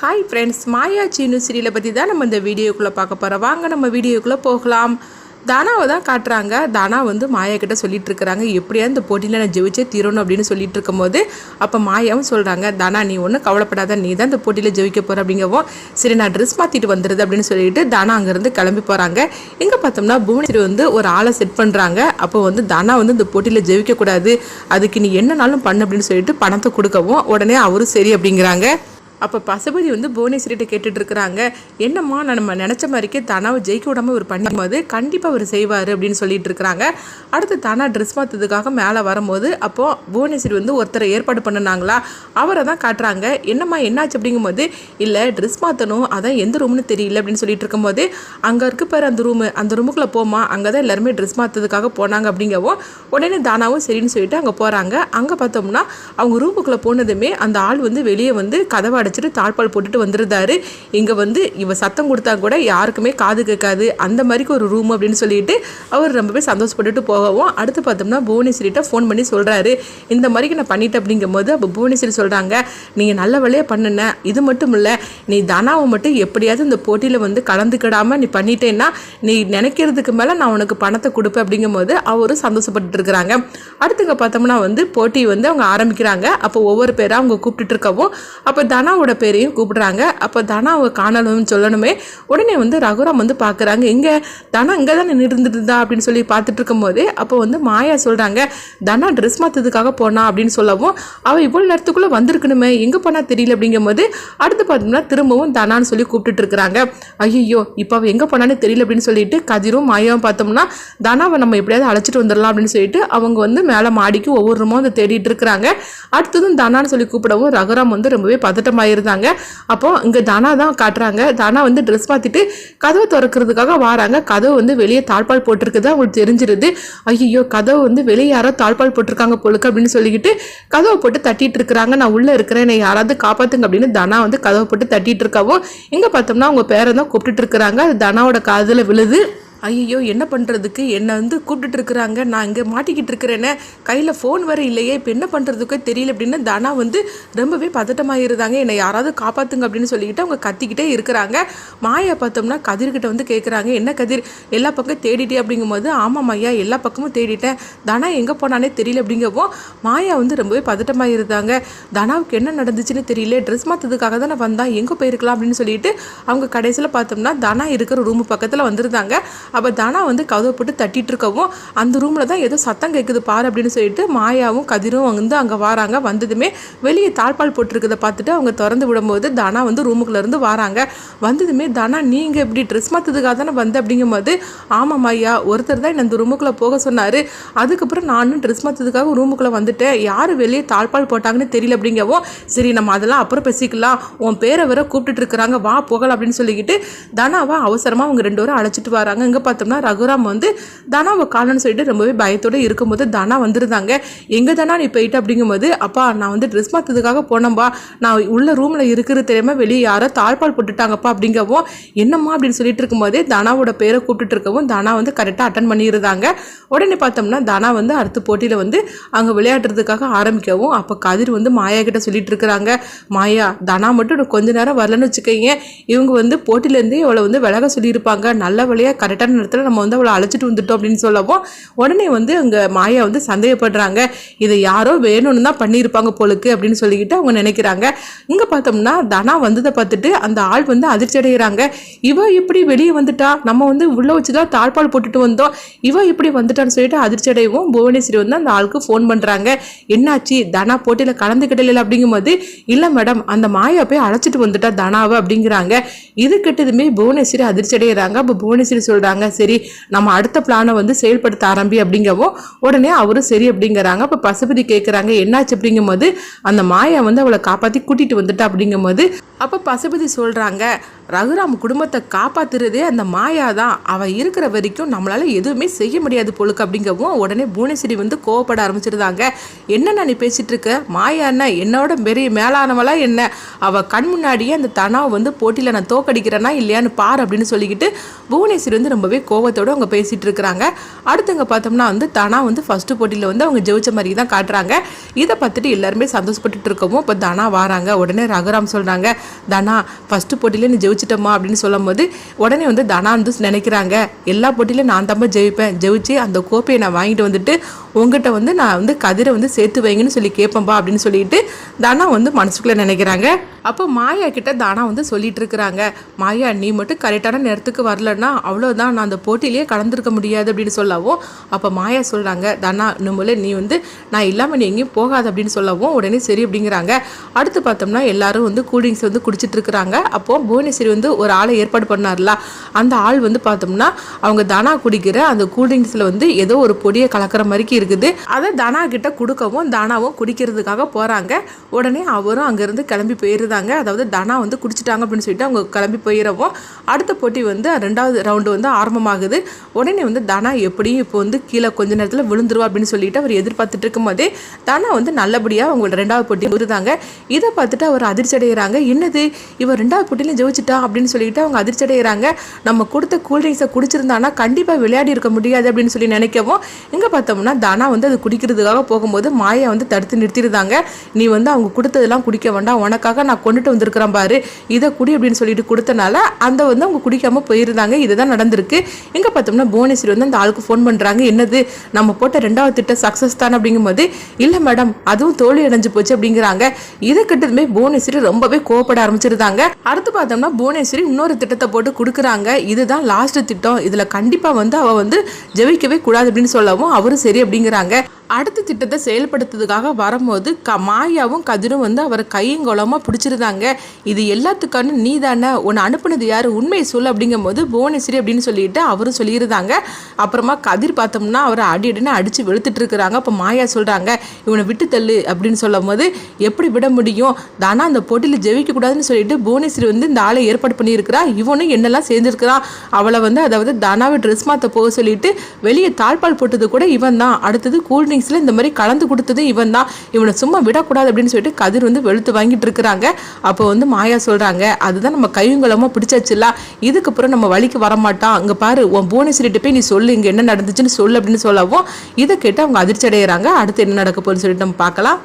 Hi friends, மாயா சீனு சீரியலை பற்றி தான் நம்ம இந்த வீடியோக்குள்ளே பார்க்க போகிறோம். வாங்க நம்ம வீடியோக்குள்ளே போகலாம். தானாவை தான் காட்டுறாங்க. தானா வந்து மாயா கிட்ட சொல்லிட்டு இருக்கிறாங்க, எப்படியா இந்த போட்டியில் நான் ஜெயிச்சே தீரணும் அப்படின்னு சொல்லிட்டு இருக்கும்போது அப்போ மாயாவும் சொல்கிறாங்க, தானா நீ ஒன்றும் கவலைப்படாத, நீ தான் இந்த போட்டியில் ஜெயிக்க போகிற அப்படிங்கவும், சரி நான் ட்ரெஸ் மாற்றிட்டு வந்துடுது அப்படின்னு சொல்லிட்டு தானா அங்கேருந்து கிளம்பி போகிறாங்க. இங்கே பார்த்தோம்னா புவனேஸ்வரி வந்து ஒரு ஆளை செட் பண்ணுறாங்க. அப்போ வந்து தானா வந்து இந்த போட்டியில் ஜெயிக்கக்கூடாது, அதுக்கு நீ என்னன்னாலும் பண்ணு அப்படின்னு சொல்லிட்டு பணத்தை கொடுக்கவும் உடனே அவரும் சரி அப்படிங்கிறாங்க. அப்போ பசுபதி வந்து புவனேஸ்வரிட்ட கேட்டுட்டு இருக்கிறாங்க, என்னம்மா நம்ம நினச்ச மாதிரிக்கே தானாவை ஜெயிக்க விடாமல் ஒரு பண்ணும்போது கண்டிப்பாக அவர் செய்வார் அப்படின்னு சொல்லிட்டு இருக்கிறாங்க. அடுத்து தானா ட்ரெஸ் மாற்றதுக்காக மேலே வரும்போது அப்போது புவனேஸ்வரி வந்து ஒருத்தரை ஏற்பாடு பண்ணினாங்களா, அவரை தான் காட்டுறாங்க. என்னம்மா என்னாச்சு அப்படிங்கும்போது, இல்லை ட்ரெஸ் மாற்றணும், அதான் எந்த ரூம்னு தெரியல அப்படின்னு சொல்லிட்டு இருக்கும்போது, அங்கே இருக்கு பாரு அந்த ரூமுக்குள்ளே போமா, அங்கே தான் எல்லாருமே ட்ரெஸ் மாற்றதுக்காக போனாங்க அப்படிங்கவும் உடனே தானாவும் சரின்னு சொல்லிட்டு அங்கே போகிறாங்க. அங்கே பார்த்தோம்னா அவங்க ரூமுக்குள்ளே போனதுமே அந்த ஆள் வந்து வெளியே வந்து கதவை அடைச்சிட்டு தாழ்பால் போட்டுட்டு வந்துருந்தாரு. இங்கே வந்து இவ சத்தம் கொடுத்தா கூட யாருக்குமே காது கேட்காது, அந்த மாதிரிக்கு ஒரு ரூம் அப்படின்னு சொல்லிட்டு அவர் ரொம்பவே சந்தோஷப்பட்டுட்டு போகவும், அடுத்து பார்த்தோம்னா புவனேஸ்வரிட்ட ஃபோன் பண்ணி சொல்கிறாரு, இந்த மாதிரிக்கு நான் பண்ணிட்டேன் அப்படிங்கும் போது அப்போ புவனேஸ்வரி சொல்கிறாங்க, நீங்கள் நல்ல வேலையாக பண்ணுன, இது மட்டும் இல்லை நீ தனாவை மட்டும் எப்படியாவது இந்த போட்டியில் வந்து கலந்துக்கிடாமல் நீ பண்ணிட்டேன்னா நீ நினைக்கிறதுக்கு மேலே நான் உனக்கு பணத்தை கொடுப்பேன் அப்படிங்கும்போது அவரும் சந்தோஷப்பட்டு இருக்கிறாங்க. அடுத்துங்க பார்த்தோம்னா வந்து போட்டி வந்து அவங்க ஆரம்பிக்கிறாங்க. அப்போ ஒவ்வொரு பேராக அவங்க கூப்பிட்டுட்டு இருக்கவும் அப்போ தனாவோட பேரையும் கூப்பிடுறாங்க. அப்போ தனாவை காணணும்னு சொல்லணுமே உடனே வந்து ரகுராம் வந்து பார்க்குறாங்க, இங்கே தனா இங்கே தான் நின்றுருந்துருந்தா அப்படின்னு சொல்லி பார்த்துட்டு இருக்கும்போதே அப்போ வந்து மாயா சொல்கிறாங்க, தனா ட்ரெஸ் மாற்றதுக்காக போனா அப்படின்னு சொல்லவும் அவள் இவ்வளோ நேரத்துக்குள்ளே வந்திருக்கணுமே, எங்கே போனால் தெரியல அப்படிங்கும்போது அடுத்து பார்த்தோம்னா திரும்பவும் தனான்னு சொல்லி கூப்பிட்டுட்டு இருக்கிறாங்க. ஐயோ இப்போ அவள் எங்கே போனான்னு தெரியல அப்படின்னு சொல்லிட்டு கதிரும் மாயாவும் பார்த்தோம்னா தனாவை நம்ம எப்படியாவது அழைச்சிட்டு வந்துடலாம் அப்படின்னு சொல்லிட்டு அவங்க வந்து மேலே மாடிக்கு ஒவ்வொரு ரூமும் வந்து தேடிட்டு இருக்கிறாங்க. அடுத்ததும் தனான்னு சொல்லி கூப்பிடவும் ரகுராம் வந்து ரொம்பவே பதட்டமாக இருந்தாங்க. அப்போ இங்கே தானா தான் காட்டுறாங்க. தானா வந்து ட்ரெஸ் மாற்றிட்டு கதவை திறக்கிறதுக்காக வராங்க. கதவு வந்து வெளியே தாழ்பால் போட்டிருக்குது அவங்களுக்கு தெரிஞ்சிருது. ஐயோ கதவு வந்து வெளியே யாரோ தாழ்பால் போட்டிருக்காங்க பொழுக்கு அப்படின்னு சொல்லிக்கிட்டு கதவை போட்டு தட்டிட்டு இருக்கிறாங்க. நான் உள்ளே இருக்கிறேன், என்னை யாராவது காப்பாத்துங்க அப்படின்னு தானா வந்து கதவை போட்டு தட்டிட்டு இருக்கவும் இங்கே பார்த்தோம்னா அவங்க பேரை தான் கூப்பிட்டுட்டு இருக்கிறாங்க. அது தானாவோட காதில் விழுது. ஐயோ என்ன பண்ணுறதுக்கு, என்னை வந்து கூப்பிட்டுட்டு இருக்கிறாங்க, நான் இங்கே மாட்டிக்கிட்டு இருக்கிறேன்னு, கையில் ஃபோன் வர இல்லையே, இப்போ என்ன பண்ணுறதுக்கே தெரியல அப்படின்னு தானா வந்து ரொம்பவே பதட்டமாகிருந்தாங்க. என்னை யாராவது காப்பாற்றுங்க அப்படின்னு சொல்லிக்கிட்டு அவங்க கத்திக்கிட்டே இருக்கிறாங்க. மாயா பார்த்தோம்னா கதிர்கிட்ட வந்து கேட்குறாங்க, என்ன கதிர் எல்லா பக்கம் தேடிட்டே அப்படிங்கும்போது, ஆமாம் ஐயா எல்லா பக்கமும் தேடிட்டேன், தானா எங்கே போனானே தெரியல அப்படிங்கவும் மாயா வந்து ரொம்பவே பதட்டமாகிருந்தாங்க. தானாவுக்கு என்ன நடந்துச்சுன்னு தெரியல, ட்ரெஸ் மாற்றதுக்காக தான் நான் வந்தேன், எங்கே போயிருக்கலாம் அப்படின்னு சொல்லிட்டு அவங்க கடைசியில் பார்த்தோம்னா தானா இருக்கிற ரூமு பக்கத்தில் வந்துருந்தாங்க. அப்போ தானா வந்து கதவை போட்டு தட்டிட்டு இருக்கவும் அந்த ரூமில் தான் ஏதோ சத்தம் கேட்குது பாரு அப்படின்னு சொல்லிட்டு மாயாவும் கதிரும் வந்து அங்கே வராங்க. வந்ததுமே வெளியே தாழ்பால் போட்டிருக்கதை பார்த்துட்டு அவங்க திறந்து விடும்போது தானா வந்து ரூமுக்குள்ளேருந்து வராங்க. வந்ததுமே தானா நீங்கள் இப்படி ட்ரெஸ் மாற்றதுக்காக தானே வந்து அப்படிங்கும்போது, ஆமாம் ஐயா ஒருத்தர் தான் இந்த ரூமுக்குள்ளே போக சொன்னார், அதுக்கப்புறம் நானும் ட்ரெஸ் மாற்றதுக்காக ரூமுக்குள்ளே வந்துட்டேன், யார் வெளியே தாழ்பால் போட்டாங்கன்னு தெரியல அப்படிங்கவும், சரி நம்ம அதெல்லாம் அப்புறம் பேசிக்கலாம், உன் பேரை வேற கூப்பிட்டுட்டு இருக்கிறாங்க வா போகலாம் அப்படின்னு சொல்லிக்கிட்டு தானாவை அவசரமாக அவங்க ரெண்டு பேரும் அழைச்சிட்டு வராங்க. இங்கே பார்த்தோம்னா ரகுராம் வந்து தானாவை காணன்னு சொல்லிட்டு ரொம்பவே பயத்தோடு இருக்கும்போது தானா வந்துருந்தாங்க. எங்கே தானா நீ போயிட்டு அப்படிங்கும்போது, அப்பா நான் வந்து ட்ரெஸ் மாற்றதுக்காக போனேன்பா, நான் உள்ள ரூமில் இருக்கிறது தெரியாம வெளியே யாரோ தாழ்பால் போட்டுட்டாங்கப்பா அப்படிங்கவும், என்னம்மா அப்படின்னு சொல்லிட்டு இருக்கும்போதே தானாவோட பேரை கூப்பிட்டுட்டு இருக்கவும் தானா வந்து கரெக்டாக அட்டன் பண்ணியிருந்தாங்க. உடனே பார்த்தோம்னா தானா வந்து அடுத்த போட்டியில் வந்து அங்கே விளையாடுறதுக்காக ஆரம்பிக்கவும் அப்போ கதிர் வந்து மாயா கிட்ட சொல்லிட்டு இருக்கிறாங்க, மாயா தானா மட்டும் கொஞ்ச நேரம் வரலன்னு வச்சுக்கோங்க, இவங்க வந்து போட்டியிலேருந்தே இவளை வந்து விலக சொல்லியிருப்பாங்க, நல்ல வழியாக கரெக்டான நேரத்தில் நம்ம வந்து அவளை அழைச்சிட்டு வந்துட்டோம் அப்படின்னு சொல்லவும் உடனே வந்து அங்கே மாயா வந்து சந்தேகப்படுறாங்க, இதை யாரோ வேணும்னு தான் பண்ணியிருப்பாங்க போலுக்கு அப்படின்னு சொல்லிக்கிட்டு அவங்க நினைக்கிறாங்க. இங்கே பார்த்தோம்னா தனா வந்ததை பார்த்துட்டு அந்த ஆள் வந்து அதிர்ச்சி அடைகிறாங்க, இவ இப்படி வெளியே வந்துட்டா, நம்ம வந்து உள்ள வச்சுதான் தாழ்பால் போட்டுட்டு வந்தோம், இவ இப்படி வந்துட்டான்னு சொல்லிட்டு அதிர்ச்சி அடையவும் புவனேஸ்வரி வந்து அந்த ஆளுக்கு ஃபோன் பண்ணுறாங்க, என்னாச்சு தனா போட்டியில் கலந்துக்கிட்டல அப்படிங்கும்போது, இல்லை மேடம் அந்த மாயா போய் அழைச்சிட்டு வந்துட்டா தனாவை அப்படிங்கிறாங்க. இது கிட்டதுமே புவனேஸ்வரி அதிர்ச்சி அடைகிறாங்க. அப்போ புவனேஸ்வரி சொல்கிறாங்க, சரி நம்ம அடுத்த பிளானை வந்து செயல்படுத்த ஆரம்பி அப்படிங்கவும் உடனே அவரும் சரி அப்படிங்கிறாங்க. அப்போ பசுபதி கேட்குறாங்க, என்னாச்சு அப்படிங்கும்போது, அந்த மாயா வந்து அவளை காப்பாற்றி கூட்டிகிட்டு வந்துட்டா அப்படிங்கும்போது அப்போ பசுபதி சொல்கிறாங்க, ரகுராம் குடும்பத்தை காப்பாற்றுறதே அந்த மாயா தான், அவள் இருக்கிற வரைக்கும் நம்மளால் எதுவுமே செய்ய முடியாது பொழுக்கு அப்படிங்கவும் உடனே புவனேஸ்வரி வந்து கோவப்பட ஆரம்பிச்சிருந்தாங்க. என்னென்ன நீ பேசிகிட்டு இருக்க, மாயான்னா என்னோட பெரிய மேலானவளா என்ன, அவள் கண் முன்னாடியே அந்த தனாவை வந்து போட்டியில் நான் தோக்கடிக்கிறேன்னா இல்லையான்னு பார் அப்படின்னு சொல்லிக்கிட்டு புவனேஸ்வரி வந்து ரொம்ப ரொம்பவே கோவத்தோடு அவங்க பேசிகிட்டு இருக்கிறாங்க. அடுத்தவங்க பார்த்தோம்னா வந்து தனா வந்து ஃபஸ்ட்டு போட்டியில் வந்து அவங்க ஜெயிச்ச மாதிரி தான் காட்டுறாங்க. இதை பார்த்துட்டு எல்லாருமே சந்தோஷப்பட்டுட்டு இருக்கவும் இப்போ தனா வராங்க. உடனே ரகுராம் சொல்கிறாங்க, தனா ஃபஸ்ட்டு போட்டியில் நீ ஜெயிச்சிட்டம்மா அப்படின்னு சொல்லும் போது உடனே வந்து தனா வந்து நினைக்கிறாங்க, எல்லா போட்டியிலும் நான் தான் ஜெயிச்சு அந்த கோப்பையை நான் வாங்கிட்டு வந்துட்டு உங்ககிட்ட வந்து நான் வந்து கதிரை வந்து சேர்த்து வைங்கன்னு சொல்லி கேட்பேன்பா அப்படின்னு சொல்லிட்டு தனா வந்து மனசுக்குள்ளே நினைக்கிறாங்க. அப்போ மாயா கிட்ட தானா வந்து சொல்லிட்டு இருக்கிறாங்க, மாயா நீ மட்டும் கரெக்டான நேரத்துக்கு வரலன்னா அவ்வளோதான், நான் அந்த போட்டியிலேயே கலந்துருக்க முடியாது அப்படின்னு சொல்லவும் அப்போ மாயா சொல்கிறாங்க, தானா இன்னும் நீ வந்து நான் இல்லாமல் நீ எங்கேயும் போகாது அப்படின்னு சொல்லவும் உடனே சரி அப்படிங்கிறாங்க. அடுத்து பார்த்தோம்னா எல்லாரும் வந்து கூல்ட்ரிங்க்ஸ் வந்து குடிச்சிட்டு இருக்கிறாங்க. அப்போது புவனேஸ்வரி வந்து ஒரு ஆளை ஏற்பாடு பண்ணார்ல, அந்த ஆள் வந்து பார்த்தோம்னா அவங்க தானா குடிக்கிற அந்த கூல்ட்ரிங்க்ஸில் வந்து ஏதோ ஒரு பொடியை கலக்கிற மாதிரி இருக்குது. அதை தானா கிட்ட கொடுக்கவும் தானாவும் குடிக்கிறதுக்காக போகிறாங்க. உடனே அவரும் அங்கேருந்து கிளம்பி போயிருந்தாங்க. அதாவது தனா வந்து குடிச்சிட்டாங்க அப்படின்னு சொல்லிட்டு அவங்க கிளம்பி போயிடவும் அடுத்த போட்டி வந்து 2வது ரவுண்டு வந்து ஆரம்பமாகுது. உடனே வந்து தனா எப்படியும் இப்போ வந்து கீழே கொஞ்ச நேரத்தில் விழுந்துருவா அப்படின்னு சொல்லிட்டு அவர் எதிர்பார்த்துட்டு இருக்கும் போதே தனா வந்து நல்லபடியாக அவங்களோட 2வது போட்டி வருதாங்க. இதை பார்த்துட்டு அவர் அதிர்ச்சி அடைகிறாங்க, என்னது இவர் 2வது போட்டியிலும் ஜெயிச்சிட்டா அப்படின்னு சொல்லிட்டு அவங்க அதிர்ச்சி அடைகிறாங்க. நம்ம கொடுத்த கூல்ட்ரிங்க்ஸை குடிச்சிருந்தானா கண்டிப்பாக விளையாடி இருக்க முடியாது அப்படின்னு சொல்லி நினைக்கவும் இங்கே பார்த்தோம்னா தனா வந்து அது குடிக்கிறதுக்காக போகும்போது மாயா வந்து தடுத்து நிறுத்திடுதாங்க. நீ வந்து அவங்க கொடுத்ததெல்லாம் குடிக்க வேண்டாம், உனக்காக நான் கொண்டுட்டு வந்திருக்கிறேன் பாரு, இதை குடி அப்படின்னு சொல்லிட்டு கொடுத்தனால அந்த வந்து அவங்க குடிக்காம போயிருந்தாங்க. இதுதான் நடந்திருக்கு. எங்க பார்த்தோம்னா புவனேஸ்வரி வந்து அந்த ஆளுக்கு ஃபோன் பண்றாங்க, என்னது நம்ம போட்ட 2வது திட்டம் சக்சஸ் தான் அப்படிங்கும்போது இல்ல மேடம் அதுவும் தோல்வி அடைஞ்சு போச்சு அப்படிங்கிறாங்க. இதை கிட்டதுமே புவனேஸ்வரி ரொம்பவே கோவப்பட ஆரம்பிச்சிருந்தாங்க. அடுத்து பார்த்தோம்னா புவனேஸ்வரி இன்னொரு திட்டத்தை போட்டு கொடுக்குறாங்க, இதுதான் லாஸ்ட் திட்டம், இதுல கண்டிப்பா வந்து அவ வந்து ஜெயிக்கவே கூடாது அப்படின்னு சொல்லவும் அவரும் சரி அப்படிங்கிறாங்க. அடுத்த திட்டத்தை செயல்படுத்துறதுக்காக வரும்போது மாயாவும் கதிரும் வந்து அவரை கையங்கோலமாக பிடிச்சிருந்தாங்க. இது எல்லாத்துக்கான நீ தானே, உன்னை அனுப்புனது யார், உண்மையை சொல்லு அப்படிங்கும் போது புவனேஸ்வரி அப்படின்னு சொல்லிட்டு அவரும் சொல்லியிருந்தாங்க. அப்புறமா கதிர் பார்த்தோம்னா அவரை அடின்னு அடித்து வெளுத்துட்டு இருக்கிறாங்க. அப்போ மாயா சொல்கிறாங்க, இவனை விட்டு தள்ளு அப்படின்னு சொல்லும் போது எப்படி விட முடியும், தானா அந்த போட்டியில் ஜெயிக்கக்கூடாதுன்னு சொல்லிட்டு புவனேஸ்வரி வந்து இந்த ஆளை ஏற்பாடு பண்ணியிருக்கிறா, இவனும் என்னெல்லாம் சேர்ந்துருக்கிறான், அவளை வந்து அதாவது தானாவை ட்ரெஸ் மாற்ற போக சொல்லிட்டு வெளியே தாழ்பால் போட்டது கூட இவன் தான், அடுத்தது கூல்ட்ரிங்க்ஸில் இந்த மாதிரி கலந்து கொடுத்தது இவன் தான், இவனை சும்மா விடக்கூடாது அப்படின்னு சொல்லிட்டு கதிர் வந்து வெளுத்து வாங்கிட்டு இருக்கிறாங்க. அப்போ வந்து மாயா சொல்றாங்க, அதுதான் நம்ம கையுங்களமா பிடிச்சாச்சுல, இதுக்கப்புறம் நம்ம வழிக்கு வரமாட்டான், அங்கே பாரு உன் புவனேஸ்வரிட்ட போய் நீ சொல்லு இங்கே என்ன நடந்துச்சுன்னு சொல்லு அப்படின்னு சொல்லவும் இதை கேட்டு அவங்க அதிர்ச்சி அடைகிறாங்க. அடுத்து என்ன நடக்க போகுதுன்னு சொல்லிட்டு நம்ம பார்க்கலாம்.